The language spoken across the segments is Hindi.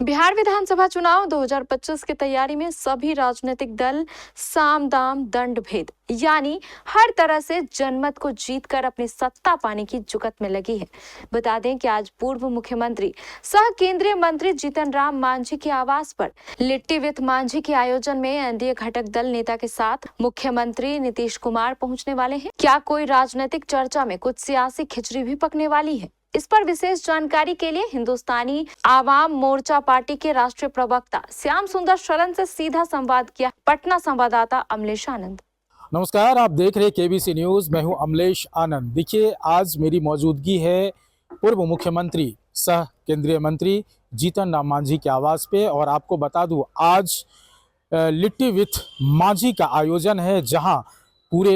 बिहार विधानसभा चुनाव 2025 की तैयारी में सभी राजनीतिक दल साम दाम दंड भेद यानी हर तरह से जनमत को जीतकर अपनी सत्ता पाने की जुगत में लगी है। बता दें कि आज पूर्व मुख्यमंत्री सह केंद्रीय मंत्री जीतन राम मांझी के आवास पर लिट्टी विथ मांझी के आयोजन में एनडीए घटक दल नेता के साथ मुख्यमंत्री नीतीश कुमार पहुंचने वाले हैं। क्या कोई राजनीतिक चर्चा में कुछ सियासी खिचड़ी भी पकने वाली है? इस पर विशेष जानकारी के लिए हिंदुस्तानी आवाम मोर्चा पार्टी के राष्ट्रीय प्रवक्ता श्याम सुंदर शरण से सीधा संवाद किया पटना संवाददाता अमलेश आनंद। नमस्कार, आप देख रहे केबीसी न्यूज। मैं हूं अमलेश आनंद। देखिए, आज मेरी मौजूदगी है पूर्व मुख्यमंत्री सह केंद्रीय मंत्री जीतन राम मांझी के आवास पे, और आपको बता दूं आज लिट्टी विथ मांझी का आयोजन है, जहां पूरे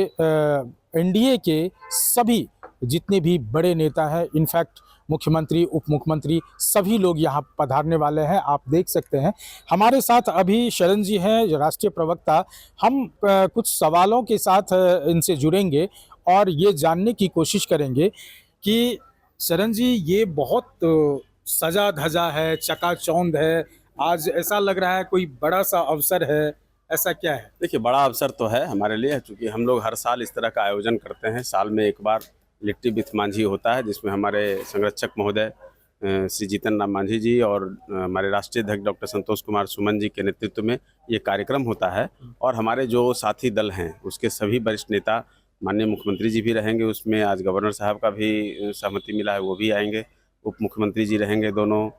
एनडीए के सभी जितने भी बड़े नेता हैं, इनफैक्ट मुख्यमंत्री, उप मुख्यमंत्री, सभी लोग यहाँ पधारने वाले हैं। आप देख सकते हैं हमारे साथ अभी शरण जी हैं, जो राष्ट्रीय प्रवक्ता। हम कुछ सवालों के साथ इनसे जुड़ेंगे और ये जानने की कोशिश करेंगे कि शरण जी, ये बहुत सजा धजा है, चकाचौंध है, आज ऐसा लग रहा है कोई बड़ा सा अवसर है, ऐसा क्या है? देखिए, बड़ा अवसर तो है हमारे लिए, क्योंकि हम लोग हर साल इस तरह का आयोजन करते हैं। साल में एक बार लिट्टी विथ मांझी होता है, जिसमें हमारे संरक्षक महोदय श्री जीतन राम मांझी जी और हमारे राष्ट्रीय अध्यक्ष डॉक्टर संतोष कुमार सुमन जी के नेतृत्व में ये कार्यक्रम होता है। और हमारे जो साथी दल हैं उसके सभी वरिष्ठ नेता, माननीय मुख्यमंत्री जी भी रहेंगे उसमें, आज गवर्नर साहब का भी सहमति मिला है, वो भी आएंगे, उप मुख्यमंत्री जी रहेंगे दोनों,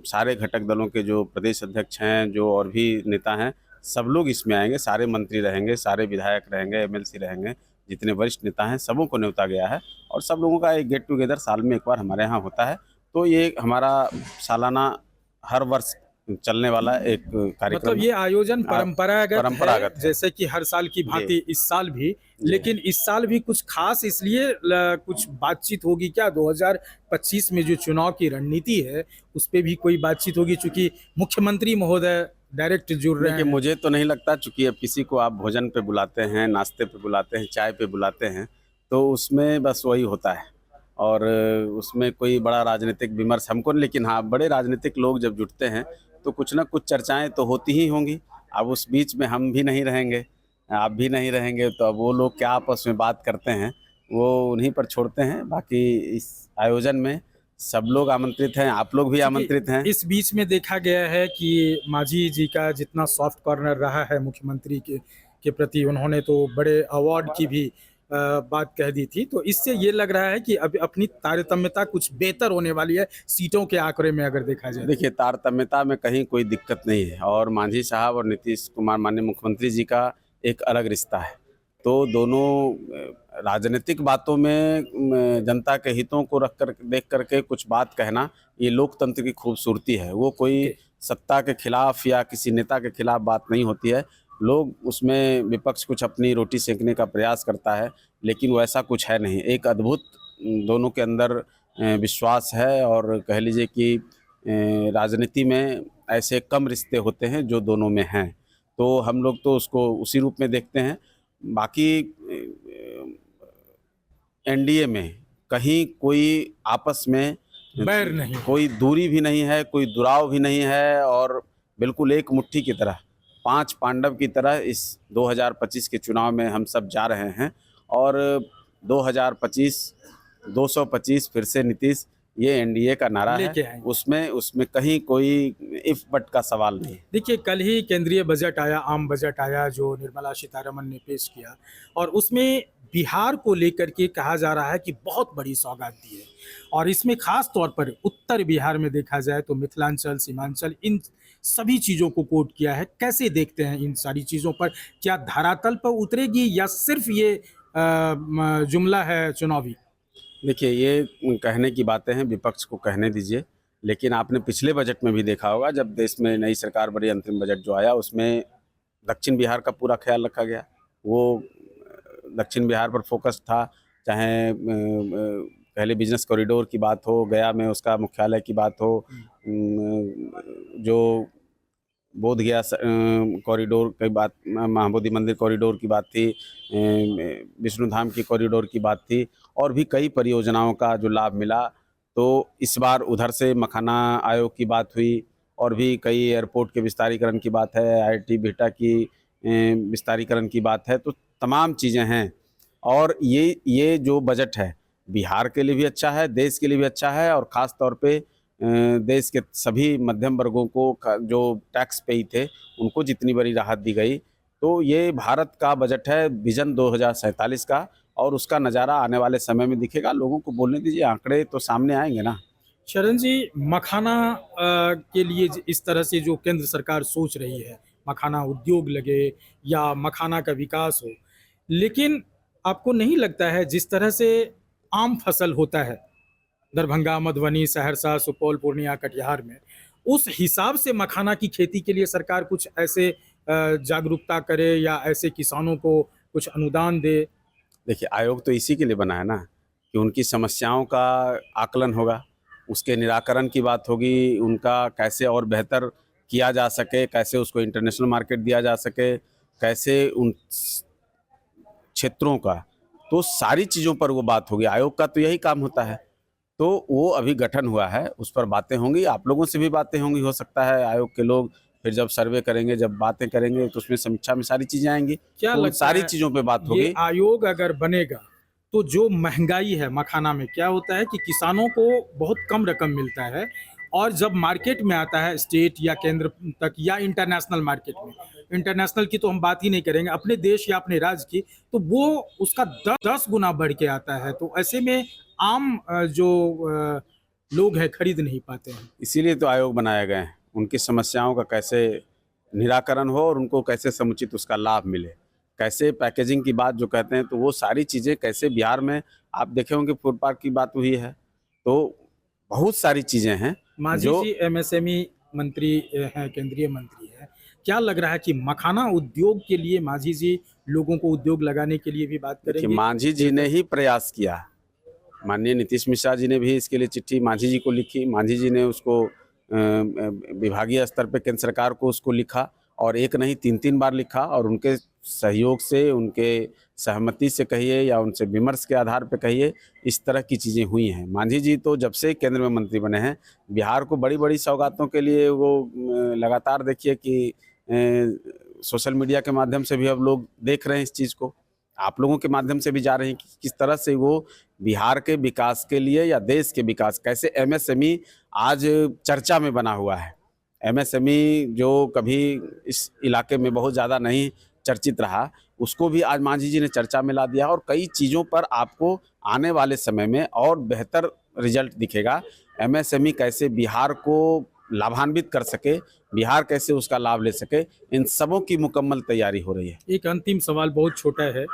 सारे घटक दलों के जो प्रदेश अध्यक्ष हैं, जो और भी नेता हैं, सब लोग इसमें आएंगे, सारे मंत्री रहेंगे, सारे विधायक रहेंगे, एमएलसी रहेंगे, जितने वरिष्ठ नेता हैं सबों को न्योता गया है। और सब लोगों का एक गेट टुगेदर साल में एक बार हमारे यहाँ होता है। तो ये हमारा सालाना हर वर्ष चलने वाला एक कार्यक्रम। मतलब ये आयोजन परंपरागत है, जैसे कि हर साल की भांति इस साल भी, लेकिन इस साल भी कुछ खास इसलिए कुछ बातचीत होगी क्या? 2025 में जो चुनाव की रणनीति है उस पे भी कोई बातचीत होगी, चूंकि मुख्यमंत्री महोदय डायरेक्ट जुड़ रहे हैं। मुझे तो नहीं लगता, चूंकि अब किसी को आप भोजन पे बुलाते हैं, नाश्ते पे बुलाते हैं, चाय पे बुलाते हैं, तो उसमें बस वही होता है, और उसमें कोई बड़ा राजनीतिक विमर्श हमको नहीं। लेकिन हाँ, बड़े राजनीतिक लोग जब जुटते हैं तो कुछ ना कुछ चर्चाएं तो होती ही होंगी। अब उस बीच में हम भी नहीं रहेंगे, आप भी नहीं रहेंगे, तो अब वो लोग क्या आपस में बात करते हैं वो उन्हीं पर छोड़ते हैं। बाकी इस आयोजन में सब लोग आमंत्रित हैं, आप लोग भी आमंत्रित हैं। इस बीच में देखा गया है कि मांझी जी का जितना सॉफ्ट कॉर्नर रहा है मुख्यमंत्री के प्रति, उन्होंने तो बड़े अवार्ड की भी बात कह दी थी, तो इससे ये लग रहा है कि अब अपनी तारतम्यता कुछ बेहतर होने वाली है सीटों के आंकड़े में, अगर देखा जाए। देखिए, तारतम्यता में कहीं कोई दिक्कत नहीं है, और मांझी साहब और नीतीश कुमार माननीय मुख्यमंत्री जी का एक अलग रिश्ता है। तो दोनों राजनीतिक बातों में जनता के हितों को रख कर देख करके कुछ बात कहना, ये लोकतंत्र की खूबसूरती है। वो कोई सत्ता के खिलाफ या किसी नेता के खिलाफ बात नहीं होती है। लोग उसमें, विपक्ष कुछ अपनी रोटी सेकने का प्रयास करता है, लेकिन वैसा कुछ है नहीं। एक अद्भुत दोनों के अंदर विश्वास है, और कह लीजिए कि राजनीति में ऐसे कम रिश्ते होते हैं जो दोनों में हैं, तो हम लोग तो उसको उसी रूप में देखते हैं। बाकी एनडीए में कहीं कोई आपस में बैर नहीं, कोई दूरी भी नहीं है, कोई दुराव भी नहीं है, और बिल्कुल एक मुट्ठी की तरह, 5 पांडव की तरह इस 2025 के चुनाव में हम सब जा रहे हैं। और 2025 225 फिर से नीतीश, ये एनडीए का नारा है, उसमें कहीं कोई इफ बट का सवाल नहीं। देखिए, कल ही केंद्रीय बजट आया, आम बजट आया, जो निर्मला सीतारमन ने पेश किया, और उसमें बिहार को लेकर के कहा जा रहा है कि बहुत बड़ी सौगात दी है, और इसमें खास तौर पर उत्तर बिहार में देखा जाए तो मिथिलांचल, सीमांचल, इन सभी चीज़ों को कोट किया है। कैसे देखते हैं इन सारी चीज़ों पर? क्या धरातल पर उतरेगी या सिर्फ ये जुमला है चुनावी? देखिए, ये कहने की बातें हैं, विपक्ष को कहने दीजिए। लेकिन आपने पिछले बजट में भी देखा होगा, जब देश में नई सरकार बड़ी, अंतरिम बजट जो आया, उसमें दक्षिण बिहार का पूरा ख्याल रखा गया। वो दक्षिण बिहार पर फोकस था, चाहे पहले बिजनेस कॉरिडोर की बात हो, गया में उसका मुख्यालय की बात हो, जो बोध गया कॉरिडोर की बात, महाबोधि मंदिर कॉरिडोर की बात थी, विष्णु धाम की कॉरिडोर की बात थी, और भी कई परियोजनाओं का जो लाभ मिला। तो इस बार उधर से मखाना आयोग की बात हुई, और भी कई एयरपोर्ट के विस्तारीकरण की बात है, IIT बिहटा की विस्तारीकरण की बात है, तो तमाम चीज़ें हैं। और ये जो बजट है बिहार के लिए भी अच्छा है, देश के लिए भी अच्छा है, और ख़ास तौर पे देश के सभी मध्यम वर्गों को जो टैक्स पेई थे उनको जितनी बड़ी राहत दी गई, तो ये भारत का बजट है विजन 2047 का, और उसका नज़ारा आने वाले समय में दिखेगा। लोगों को बोलने दीजिए, आंकड़े तो सामने आएंगे ना। शरण जी, मखाना के लिए इस तरह से जो केंद्र सरकार सोच रही है, मखाना उद्योग लगे या मखाना का विकास हो, लेकिन आपको नहीं लगता है जिस तरह से आम फसल होता है दरभंगा, मधुबनी, सहरसा, सुपौल, पूर्णिया, कटिहार में, उस हिसाब से मखाना की खेती के लिए सरकार कुछ ऐसे जागरूकता करे या ऐसे किसानों को कुछ अनुदान दे? देखिए, आयोग तो इसी के लिए बना है ना कि उनकी समस्याओं का आकलन होगा, उसके निराकरण की बात होगी, उनका कैसे और बेहतर किया जा सके, कैसे उसको इंटरनेशनल मार्केट दिया जा सके, कैसे उन क्षेत्रों का, तो सारी चीज़ों पर वो बात होगी। आयोग का तो यही काम होता है। तो वो अभी गठन हुआ है, उस पर बातें होंगी, आप लोगों से भी बातें होंगी, हो सकता है आयोग के लोग फिर जब सर्वे करेंगे, जब बातें करेंगे, तो उसमें समीक्षा में सारी चीज़ें आएंगी, क्या तो उन लगता सारी है चीज़ों पे बात ये होगी। आयोग अगर बनेगा तो जो महंगाई है मखाना में, क्या होता है कि किसानों को बहुत कम रकम मिलता है, और जब मार्केट में आता है स्टेट या केंद्र तक या इंटरनेशनल मार्केट में, इंटरनेशनल की तो हम बात ही नहीं करेंगे, अपने देश या अपने राज्य की, तो वो उसका 10 गुना बढ़ के आता है। तो ऐसे में आम जो लोग हैं खरीद नहीं पाते हैं। इसीलिए तो आयोग बनाए गए हैं, उनकी समस्याओं का कैसे निराकरण हो और उनको कैसे समुचित उसका लाभ मिले, कैसे पैकेजिंग की बात जो कहते हैं, तो वो सारी चीज़ें कैसे बिहार में, आप देखे होंगे फूड पार्क की बात हुई है, तो बहुत सारी चीज़ें हैं मांझी जो जी MSME मंत्री हैं, केंद्रीय मंत्री हैं, क्या लग रहा है कि मखाना उद्योग के लिए मांझी जी लोगों को उद्योग लगाने के लिए भी बात देखिए, करेंगे? मांझी जी ने ही प्रयास किया, माननीय नीतीश मिश्रा जी ने भी इसके लिए चिट्ठी मांझी जी को लिखी, मांझी जी ने उसको विभागीय स्तर पे केंद्र सरकार को उसको लिखा, और एक नहीं 3-3 बार लिखा, और उनके सहयोग से, उनके सहमति से कहिए या उनसे विमर्श के आधार पे कहिए, इस तरह की चीज़ें हुई हैं। मांझी जी तो जब से केंद्र में मंत्री बने हैं, बिहार को बड़ी बड़ी सौगातों के लिए वो लगातार, देखिए कि सोशल मीडिया के माध्यम से भी अब लोग देख रहे हैं इस चीज़ को, आप लोगों के माध्यम से भी जा रहे हैं कि किस तरह से वो बिहार के विकास के लिए या देश के विकास, कैसे MSME आज चर्चा में बना हुआ है। MSME जो कभी इस इलाके में बहुत ज़्यादा नहीं चर्चित रहा, उसको भी आज मांझी जी ने चर्चा में ला दिया, और कई चीज़ों पर आपको आने वाले समय में और बेहतर रिजल्ट दिखेगा। MSME कैसे बिहार को लाभान्वित कर सके, बिहार कैसे उसका लाभ ले सके, इन सबों की मुकम्मल तैयारी हो रही है। एक अंतिम सवाल बहुत छोटा है,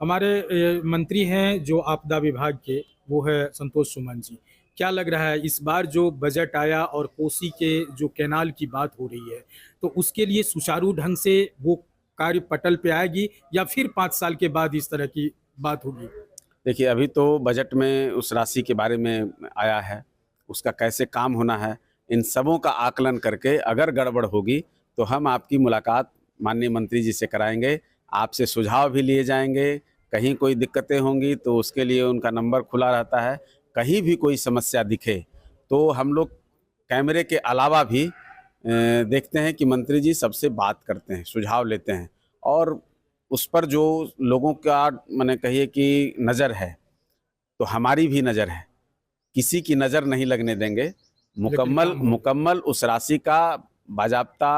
हमारे मंत्री हैं जो आपदा विभाग के, वो है संतोष सुमन जी, क्या लग रहा है इस बार जो बजट आया और कोसी के जो कैनाल की बात हो रही है, तो उसके लिए सुचारू ढंग से वो कार्य पटल पे आएगी या फिर 5 साल के बाद इस तरह की बात होगी? देखिए, अभी तो बजट में उस राशि के बारे में आया है, उसका कैसे काम होना है, इन सबों का आकलन करके अगर गड़बड़ होगी तो हम आपकी मुलाकात माननीय मंत्री जी से कराएंगे, आपसे सुझाव भी लिए जाएंगे। कहीं कोई दिक्कतें होंगी तो उसके लिए उनका नंबर खुला रहता है, कहीं भी कोई समस्या दिखे तो हम लोग कैमरे के अलावा भी देखते हैं कि मंत्री जी सबसे बात करते हैं, सुझाव लेते हैं, और उस पर जो लोगों का माने कहिए कि नज़र है, तो हमारी भी नज़र है, किसी की नज़र नहीं लगने देंगे। मुकम्मल उस राशि का बाजाब्ता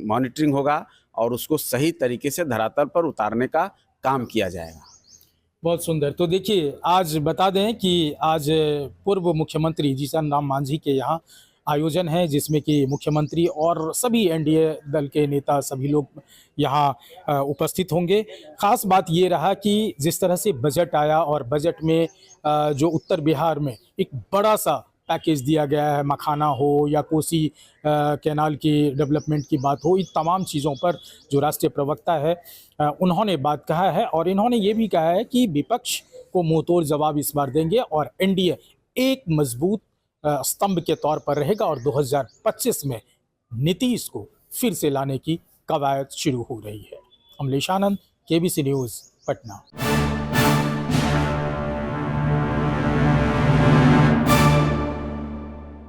मॉनिटरिंग होगा, और उसको सही तरीके से धरातल पर उतारने का काम किया जाएगा। बहुत सुंदर। तो देखिए, आज बता दें कि आज पूर्व मुख्यमंत्री जीतन राम मांझी के यहाँ आयोजन है, जिसमें कि मुख्यमंत्री और सभी NDA दल के नेता सभी लोग यहाँ उपस्थित होंगे। ख़ास बात ये रहा कि जिस तरह से बजट आया, और बजट में जो उत्तर बिहार में एक बड़ा सा पैकेज दिया गया है, मखाना हो या कोसी कैनाल की डेवलपमेंट की बात हो, इन तमाम चीज़ों पर जो राष्ट्रीय प्रवक्ता है उन्होंने बात कहा है, और इन्होंने ये भी कहा है कि विपक्ष को मुंहतोड़ जवाब इस बार देंगे, और NDA एक मजबूत स्तंभ के तौर पर रहेगा, और 2025 में नीतीश को फिर से लाने की कवायद शुरू हो रही है। अमलेश आनंद, KBC न्यूज़, पटना।